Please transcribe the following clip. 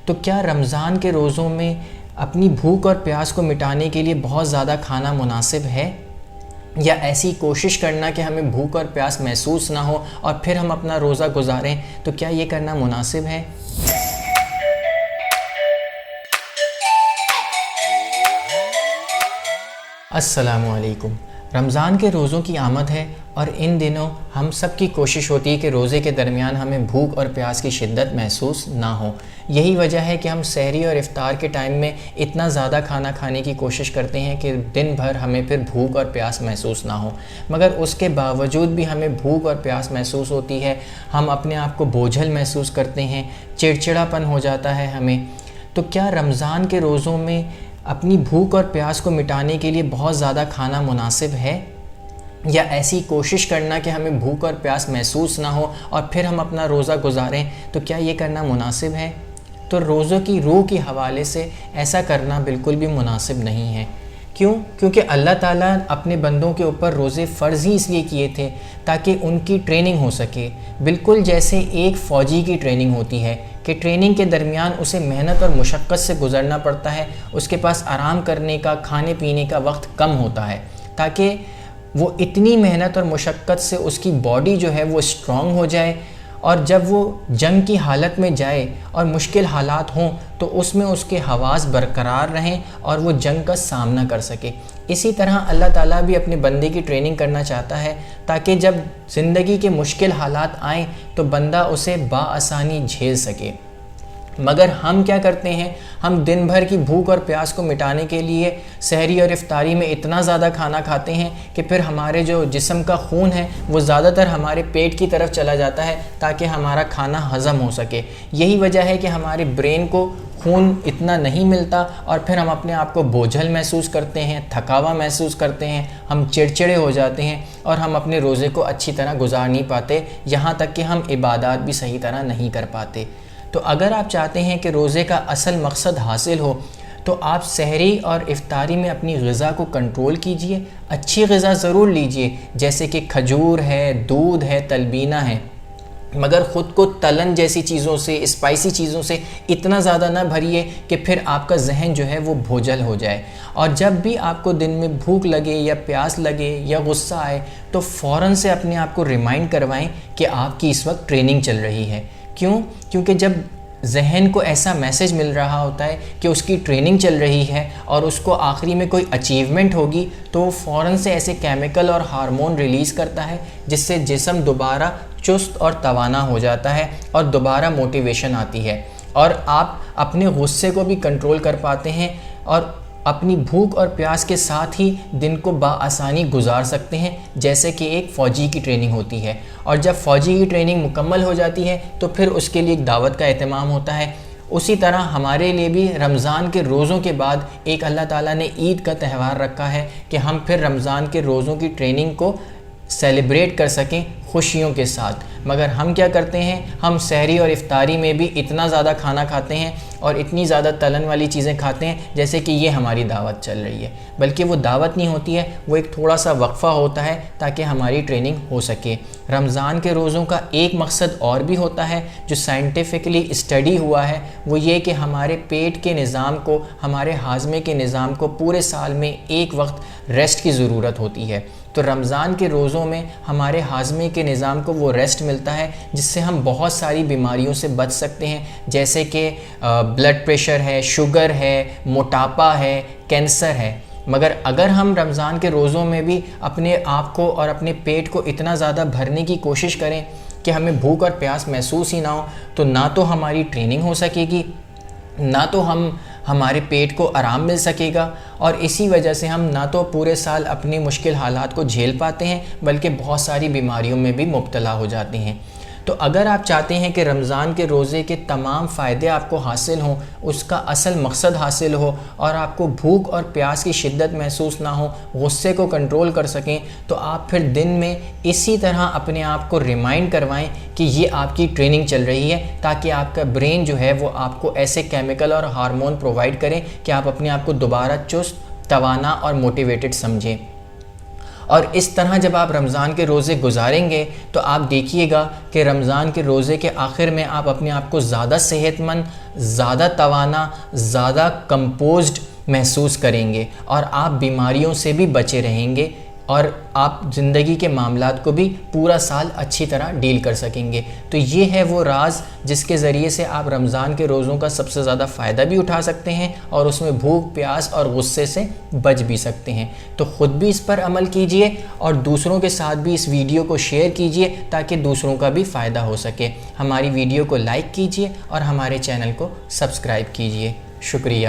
تو کیا رمضان کے روزوں میں اپنی بھوک اور پیاس کو مٹانے کے لیے بہت زیادہ کھانا مناسب ہے، یا ایسی کوشش کرنا کہ ہمیں بھوک اور پیاس محسوس نہ ہو اور پھر ہم اپنا روزہ گزاریں، تو کیا یہ کرنا مناسب ہے؟ السلام علیکم۔ رمضان کے روزوں کی آمد ہے اور ان دنوں ہم سب کی کوشش ہوتی ہے کہ روزے کے درمیان ہمیں بھوک اور پیاس کی شدت محسوس نہ ہو۔ یہی وجہ ہے کہ ہم سحری اور افطار کے ٹائم میں اتنا زیادہ کھانا کھانے کی کوشش کرتے ہیں کہ دن بھر ہمیں پھر بھوک اور پیاس محسوس نہ ہو، مگر اس کے باوجود بھی ہمیں بھوک اور پیاس محسوس ہوتی ہے، ہم اپنے آپ کو بوجھل محسوس کرتے ہیں، چڑچڑاپن ہو جاتا ہے ہمیں۔ تو کیا رمضان کے روزوں میں اپنی بھوک اور پیاس کو مٹانے کے لیے بہت زیادہ کھانا مناسب ہے، یا ایسی کوشش کرنا کہ ہمیں بھوک اور پیاس محسوس نہ ہو اور پھر ہم اپنا روزہ گزاریں، تو کیا یہ کرنا مناسب ہے؟ تو روزوں کی روح کے حوالے سے ایسا کرنا بالکل بھی مناسب نہیں ہے۔ کیونکہ اللہ تعالیٰ اپنے بندوں کے اوپر روزے فرض ہی اس لیے کیے تھے تاکہ ان کی ٹریننگ ہو سکے، بالکل جیسے ایک فوجی کی ٹریننگ ہوتی ہے کہ ٹریننگ کے درمیان اسے محنت اور مشقت سے گزرنا پڑتا ہے، اس کے پاس آرام کرنے کا، کھانے پینے کا وقت کم ہوتا ہے، تاکہ وہ اتنی محنت اور مشقت سے اس کی باڈی جو ہے وہ اسٹرانگ ہو جائے، اور جب وہ جنگ کی حالت میں جائے اور مشکل حالات ہوں تو اس میں اس کے حواس برقرار رہیں اور وہ جنگ کا سامنا کر سکے۔ اسی طرح اللہ تعالیٰ بھی اپنے بندے کی ٹریننگ کرنا چاہتا ہے تاکہ جب زندگی کے مشکل حالات آئیں تو بندہ اسے بآسانی جھیل سکے۔ مگر ہم کیا کرتے ہیں؟ ہم دن بھر کی بھوک اور پیاس کو مٹانے کے لیے سحری اور افطاری میں اتنا زیادہ کھانا کھاتے ہیں کہ پھر ہمارے جو جسم کا خون ہے وہ زیادہ تر ہمارے پیٹ کی طرف چلا جاتا ہے تاکہ ہمارا کھانا ہضم ہو سکے۔ یہی وجہ ہے کہ ہمارے برین کو خون اتنا نہیں ملتا اور پھر ہم اپنے آپ کو بوجھل محسوس کرتے ہیں، تھکا ہوا محسوس کرتے ہیں، ہم چڑچڑے ہو جاتے ہیں اور ہم اپنے روزے کو اچھی طرح گزار نہیں پاتے، یہاں تک کہ ہم عبادات بھی صحیح طرح نہیں کر پاتے۔ تو اگر آپ چاہتے ہیں کہ روزے کا اصل مقصد حاصل ہو تو آپ سحری اور افطاری میں اپنی غذا کو کنٹرول کیجئے، اچھی غذا ضرور لیجئے جیسے کہ کھجور ہے، دودھ ہے، تلبینہ ہے، مگر خود کو تلن جیسی چیزوں سے، اسپائسی چیزوں سے اتنا زیادہ نہ بھریے کہ پھر آپ کا ذہن جو ہے وہ بوجھل ہو جائے۔ اور جب بھی آپ کو دن میں بھوک لگے یا پیاس لگے یا غصہ آئے تو فوراً سے اپنے آپ کو ریمائنڈ کروائیں کہ آپ کی اس وقت ٹریننگ چل رہی ہے۔ کیونکہ جب ذہن کو ایسا میسج مل رہا ہوتا ہے کہ اس کی ٹریننگ چل رہی ہے اور اس کو آخری میں کوئی اچیومنٹ ہوگی تو وہ فوراً سے ایسے کیمیکل اور ہارمون ریلیز کرتا ہے جس سے جسم دوبارہ چست اور توانا ہو جاتا ہے اور دوبارہ موٹیویشن آتی ہے، اور آپ اپنے غصے کو بھی کنٹرول کر پاتے ہیں اور اپنی بھوک اور پیاس کے ساتھ ہی دن کو بآسانی گزار سکتے ہیں جیسے کہ ایک فوجی کی ٹریننگ ہوتی ہے۔ اور جب فوجی کی ٹریننگ مکمل ہو جاتی ہے تو پھر اس کے لیے ایک دعوت کا اہتمام ہوتا ہے۔ اسی طرح ہمارے لیے بھی رمضان کے روزوں کے بعد ایک اللہ تعالیٰ نے عید کا تہوار رکھا ہے کہ ہم پھر رمضان کے روزوں کی ٹریننگ کو سیلیبریٹ کر سکیں خوشیوں کے ساتھ۔ مگر ہم کیا کرتے ہیں؟ ہم سحری اور افطاری میں بھی اتنا زیادہ کھانا کھاتے ہیں اور اتنی زیادہ تلن والی چیزیں کھاتے ہیں جیسے کہ یہ ہماری دعوت چل رہی ہے، بلکہ وہ دعوت نہیں ہوتی ہے، وہ ایک تھوڑا سا وقفہ ہوتا ہے تاکہ ہماری ٹریننگ ہو سکے۔ رمضان کے روزوں کا ایک مقصد اور بھی ہوتا ہے جو سائنٹیفکلی اسٹڈی ہوا ہے، وہ یہ کہ ہمارے پیٹ کے نظام کو، ہمارے ہاضمے کے نظام کو پورے سال میں ایک وقت ریسٹ کی ضرورت ہوتی ہے۔ تو رمضان کے روزوں میں ہمارے ہاضمے کے نظام کو وہ ریسٹ ملتا ہے جس سے ہم بہت ساری بیماریوں سے بچ سکتے ہیں، جیسے کہ بلڈ پریشر ہے، شوگر ہے، موٹاپا ہے، کینسر ہے۔ مگر اگر ہم رمضان کے روزوں میں بھی اپنے آپ کو اور اپنے پیٹ کو اتنا زیادہ بھرنے کی کوشش کریں کہ ہمیں بھوک اور پیاس محسوس ہی نہ ہو، تو نہ تو ہماری ٹریننگ ہو سکے گی، نہ تو ہمارے پیٹ کو آرام مل سکے گا، اور اسی وجہ سے ہم نہ تو پورے سال اپنی مشکل حالات کو جھیل پاتے ہیں بلکہ بہت ساری بیماریوں میں بھی مبتلا ہو جاتے ہیں۔ تو اگر آپ چاہتے ہیں کہ رمضان کے روزے کے تمام فائدے آپ کو حاصل ہوں، اس کا اصل مقصد حاصل ہو اور آپ کو بھوک اور پیاس کی شدت محسوس نہ ہو، غصے کو کنٹرول کر سکیں، تو آپ پھر دن میں اسی طرح اپنے آپ کو ریمائنڈ کروائیں کہ یہ آپ کی ٹریننگ چل رہی ہے، تاکہ آپ کا برین جو ہے وہ آپ کو ایسے کیمیکل اور ہارمون پرووائڈ کریں کہ آپ اپنے آپ کو دوبارہ چست، توانا اور موٹیویٹڈ سمجھیں۔ اور اس طرح جب آپ رمضان کے روزے گزاریں گے تو آپ دیکھیے گا کہ رمضان کے روزے کے آخر میں آپ اپنے آپ کو زیادہ صحت مند، زیادہ توانا، زیادہ کمپوزڈ محسوس کریں گے، اور آپ بیماریوں سے بھی بچے رہیں گے، اور آپ زندگی کے معاملات کو بھی پورا سال اچھی طرح ڈیل کر سکیں گے۔ تو یہ ہے وہ راز جس کے ذریعے سے آپ رمضان کے روزوں کا سب سے زیادہ فائدہ بھی اٹھا سکتے ہیں اور اس میں بھوک، پیاس اور غصے سے بچ بھی سکتے ہیں۔ تو خود بھی اس پر عمل کیجئے اور دوسروں کے ساتھ بھی اس ویڈیو کو شیئر کیجئے تاکہ دوسروں کا بھی فائدہ ہو سکے۔ ہماری ویڈیو کو لائک کیجئے اور ہمارے چینل کو سبسکرائب کیجئے۔ شکریہ۔